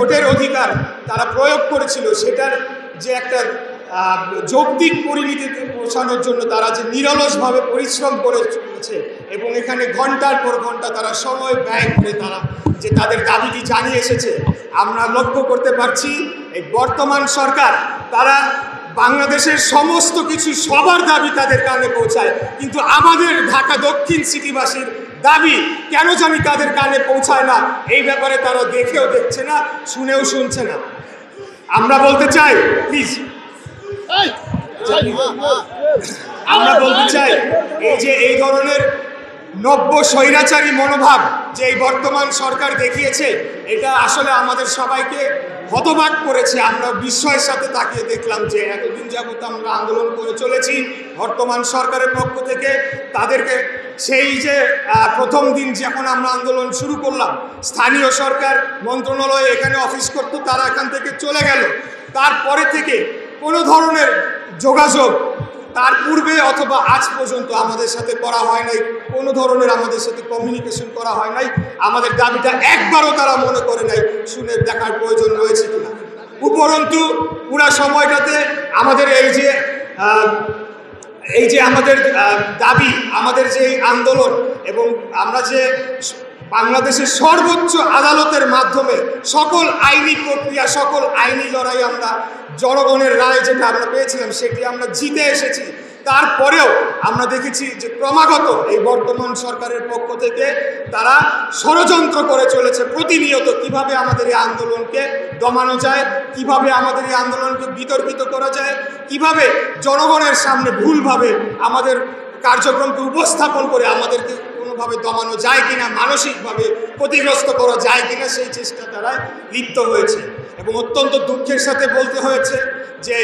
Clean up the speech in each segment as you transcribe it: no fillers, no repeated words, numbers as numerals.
ভোটের অধিকার তারা প্রয়োগ করেছিল, সেটার যে একটা যৌক্তিক পরিণতিতে পৌঁছানোর জন্য তারা যে নিরলসভাবে পরিশ্রম করে চলেছে এবং এখানে ঘন্টার পর ঘন্টা তারা সময় ব্যয় করে তারা যে তাদের দাবিটি জানিয়ে এসেছে, আমরা লক্ষ্য করতে পারছি এই বর্তমান সরকার তারা বাংলাদেশের সমস্ত কিছু সবার দাবি তাদের কানে পৌঁছায়, কিন্তু আমাদের ঢাকা দক্ষিণ সিটিবাসীর দাবি কেন জানি তাদের কানে পৌঁছায় না। এই ব্যাপারে তারা দেখেও দেখছে না, শুনেও শুনছে না। আমরা বলতে চাই প্লিজ, আমরা বলতে চাই এই ধরনের নব্য স্বৈরাচারী মনোভাব যে এই বর্তমান সরকার দেখিয়েছে, এটা আসলে আমাদের সবাইকে হতবাক করেছে। আমরা বিস্ময়ের সাথে তাকিয়ে দেখলাম যে এতদিন যাবত আমরা আন্দোলন করে চলেছি, বর্তমান সরকারের পক্ষ থেকে তাদেরকে সেই যে প্রথম দিন যখন আমরা আন্দোলন শুরু করলাম, স্থানীয় সরকার মন্ত্রণালয়ে এখানে অফিস করতো, তারা এখান থেকে চলে গেল। তারপরে থেকে কোনো ধরনের যোগাযোগ তার পূর্বে অথবা আজ পর্যন্ত আমাদের সাথে করা হয় নাই, কোনো ধরনের আমাদের সাথে কমিউনিকেশন করা হয় নাই। আমাদের দাবিটা একবারও তারা মনে করে নাই শুনে দেখার প্রয়োজন রয়েছে কিনা। উপরন্তু পুরা সময়টাতে আমাদের এই যে আমাদের দাবি, আমাদের যে আন্দোলন এবং আমরা যে বাংলাদেশের সর্বোচ্চ আদালতের মাধ্যমে সকল আইনি প্রক্রিয়া, সকল আইনি লড়াই আমরা জনগণের রায় যেটা আমরা পেয়েছিলাম সেটি আমরা জিতে এসেছি। তারপরেও আমরা দেখেছি যে ক্রমাগত এই বর্তমান সরকারের পক্ষ থেকে তারা ষড়যন্ত্র করে চলেছে প্রতিনিয়ত, কিভাবে আমাদের এই আন্দোলনকে দমানো যায়, কিভাবে আমাদের এই আন্দোলনকে বিতর্কিত করা যায়, কিভাবে জনগণের সামনে ভুলভাবে আমাদের কার্যক্রমকে উপস্থাপন করে আমাদেরকে কোনোভাবে দমানো যায় কিনা, মানসিকভাবে ক্ষতিগ্রস্ত করা যায় কিনা, সেই চেষ্টা তারা লিপ্ত হয়েছে। এবং অত্যন্ত দুঃখের সাথে বলতে হয়েছে যে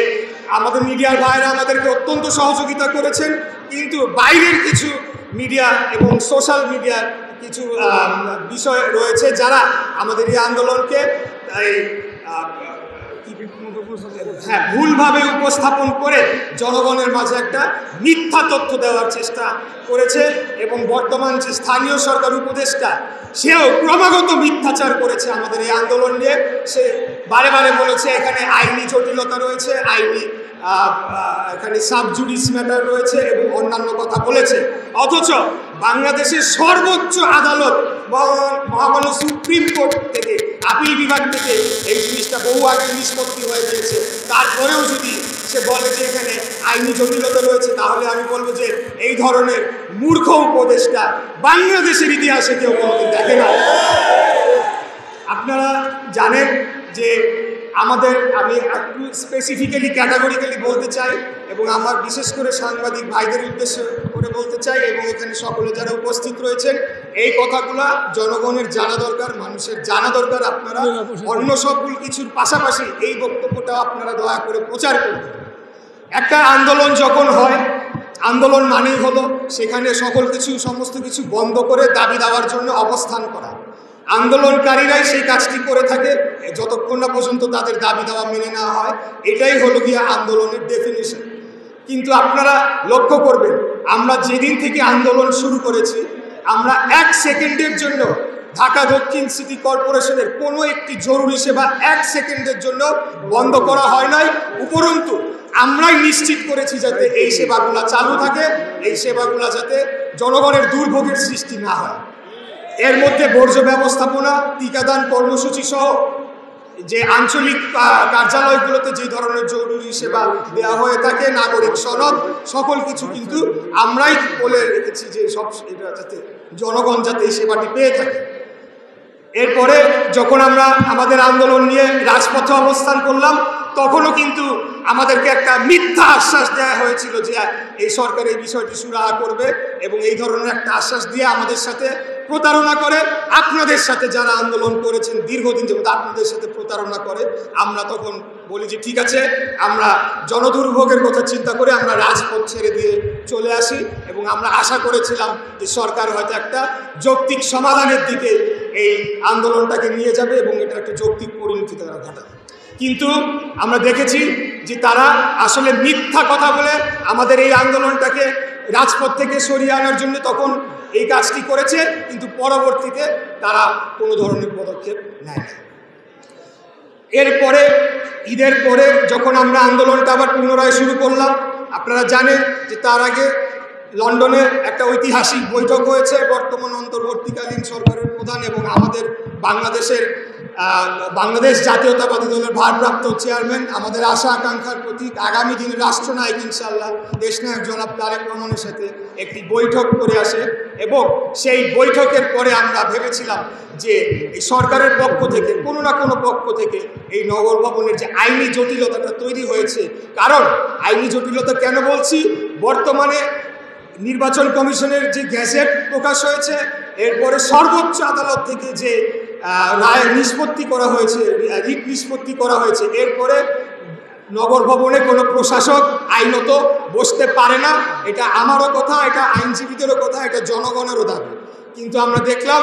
আমাদের মিডিয়ার ভাইরা আমাদেরকে অত্যন্ত সহযোগিতা করেছেন, কিন্তু বাইরের কিছু মিডিয়া এবং সোশ্যাল মিডিয়ার কিছু বিষয় রয়েছে যারা আমাদের এই আন্দোলনকে ভুলভাবে উপস্থাপন করে জনগণের মাঝে একটা মিথ্যা তথ্য দেওয়ার চেষ্টা করেছে। এবং বর্তমান যে স্থানীয় সরকার উপদেষ্টা, সেও ক্রমাগত মিথ্যাচার করেছে আমাদের এই আন্দোলন নিয়ে। সে বারে বারে বলেছে এখানে আইনি জটিলতা রয়েছে, এখানে সাব জুডিস ম্যাটার রয়েছে এবং অন্যান্য কথা বলেছে। অথচ বাংলাদেশের সর্বোচ্চ আদালত মহামান্য সুপ্রিম কোর্ট থেকে, আপিল বিভাগ থেকে এই জিনিসটা বহু আগে নিষ্পত্তি হয়ে গিয়েছে। তারপরেও যদি সে বলে যে এখানে আইনি জটিলতা রয়েছে, তাহলে আমি বলবো যে এই ধরনের মূর্খ উপদেষ্টা বাংলাদেশের ইতিহাসে কেউ কোনোদিন দেখে না। আপনারা জানেন যে আমি একটু স্পেসিফিক্যালি ক্যাটাগরিক্যালি বলতে চাই এবং আমার বিশেষ করে সাংবাদিক ভাইদের উদ্দেশ্য করে বলতে চাই এবং এখানে সকলে যারা উপস্থিত রয়েছেন, এই কথাগুলো জনগণের জানা দরকার, মানুষের জানা দরকার। আপনারা অন্য সকল কিছুর পাশাপাশি এই বক্তব্যটা আপনারা দয়া করে প্রচার করবেন। একটা আন্দোলন যখন হয়, আন্দোলন মানেই হলো সেখানে সমস্ত কিছু বন্ধ করে দাবি দেওয়ার জন্য অবস্থান করা। আন্দোলনকারীরাই সেই কাজটি করে থাকে যতক্ষণ না পর্যন্ত তাদের দাবি দেওয়া মেনে নেওয়া হয়। এটাই হলো গিয়ে আন্দোলনের ডেফিনিশন। কিন্তু আপনারা লক্ষ্য করবেন, আমরা যেদিন থেকে আন্দোলন শুরু করেছি, আমরা 1 সেকেন্ডের জন্য ঢাকা দক্ষিণ সিটি কর্পোরেশনের কোনো একটি জরুরি সেবা 1 সেকেন্ডের জন্য বন্ধ করা হয় নাই। উপরন্তু আমরাই নিশ্চিত করেছি যাতে এই সেবাগুলো চালু থাকে, এই সেবাগুলো যাতে জনগণের দুর্ভোগের সৃষ্টি না হয়। এর মধ্যে বর্জ্য ব্যবস্থাপনা, টিকাদান কর্মসূচি সহ যে আঞ্চলিক কার্যালয়গুলোতে যে ধরনের জরুরি সেবা দেওয়া হয়ে থাকে, নাগরিক সনদ, সকল কিছু কিন্তু আমরাই বলে রেখেছি যে এটা যাতে জনগণ যাতে এই সেবাটি পেয়ে থাকে। এরপরে যখন আমরা আমাদের আন্দোলন নিয়ে রাজপথে অবস্থান করলাম, তখনও কিন্তু আমাদেরকে একটা মিথ্যা আশ্বাস দেওয়া হয়েছিল যে এই সরকার এই বিষয়টি সুরাহা করবে এবং এই ধরনের একটা আশ্বাস দিয়ে আমাদের সাথে প্রতারণা করে, আপনাদের সাথে যারা আন্দোলন করেছেন দীর্ঘদিন যাবত আপনাদের সাথে প্রতারণা করে। আমরা তখন বলি যে ঠিক আছে, আমরা জনদুর্ভোগের কথা চিন্তা করে আমরা রাজপথ ছেড়ে দিয়ে চলে আসি এবং আমরা আশা করেছিলাম যে সরকার হয়তো একটা যৌক্তিক সমাধানের দিকে এই আন্দোলনটাকে নিয়ে যাবে এবং এটা একটা যৌক্তিক পরিণতি তারা ঘটাবে। কিন্তু আমরা দেখেছি যে তারা আসলে মিথ্যা কথা বলে আমাদের এই আন্দোলনটাকে রাজপথ থেকে সরিয়ে আনার জন্য তখন এই কাজটি করেছে, কিন্তু পরবর্তীতে তারা কোনো ধরনের পদক্ষেপ নেয় না। এরপরে ঈদের পরে যখন আমরা আন্দোলনটা আবার পুনরায় শুরু করলাম, আপনারা জানেন যে তার আগে লন্ডনে একটা ঐতিহাসিক বৈঠক হয়েছে বর্তমান অন্তর্বর্তীকালীন সরকারের প্রধান এবং আমাদের বাংলাদেশ জাতীয়তাবাদী দলের ভারপ্রাপ্ত চেয়ারম্যান, আমাদের আশা আকাঙ্ক্ষার প্রতীক, আগামী দিনের রাষ্ট্রনায়ক ইনশাআল্লাহ দেশনায়ক জনাব তারেক রহমানের সাথে একটি বৈঠক করে আসে। এবং সেই বৈঠকের পরে আমরা ভেবেছিলাম যে এই সরকারের পক্ষ থেকে কোনো না কোনো পক্ষ থেকে এই নগর ভবনের যে আইনি জটিলতাটা তৈরি হয়েছে, কারণ আইনি জটিলতা কেন বলছি, বর্তমানে নির্বাচন কমিশনের যে গ্যাজেট প্রকাশ হয়েছে, এরপরে সর্বোচ্চ আদালত থেকে যে রায় নিষ্পত্তি করা হয়েছে, রিট নিষ্পত্তি করা হয়েছে, এরপরে নগর ভবনে কোনো প্রশাসক আইনত বসতে পারে না। এটা আমারও কথা, এটা আইনজীবীদেরও কথা, এটা জনগণেরও দাবি। কিন্তু আমরা দেখলাম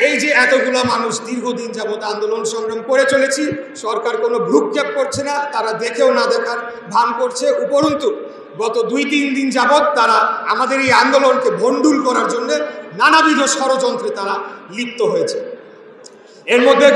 এই যে এতগুলো মানুষ দীর্ঘদিন যাবৎ আন্দোলন সংগ্রাম করে চলেছি, সরকার কোনো ভ্রুক্ষেপ করছে না, তারা দেখেও না দেখার ভান করছে। উপরন্তু গত 2-3 দিন যাবৎ তারা আমাদের এই আন্দোলনকে ভণ্ডুল করার জন্য নানাবিধ ষড়যন্ত্রে তারা লিপ্ত হয়েছে। এর মধ্যে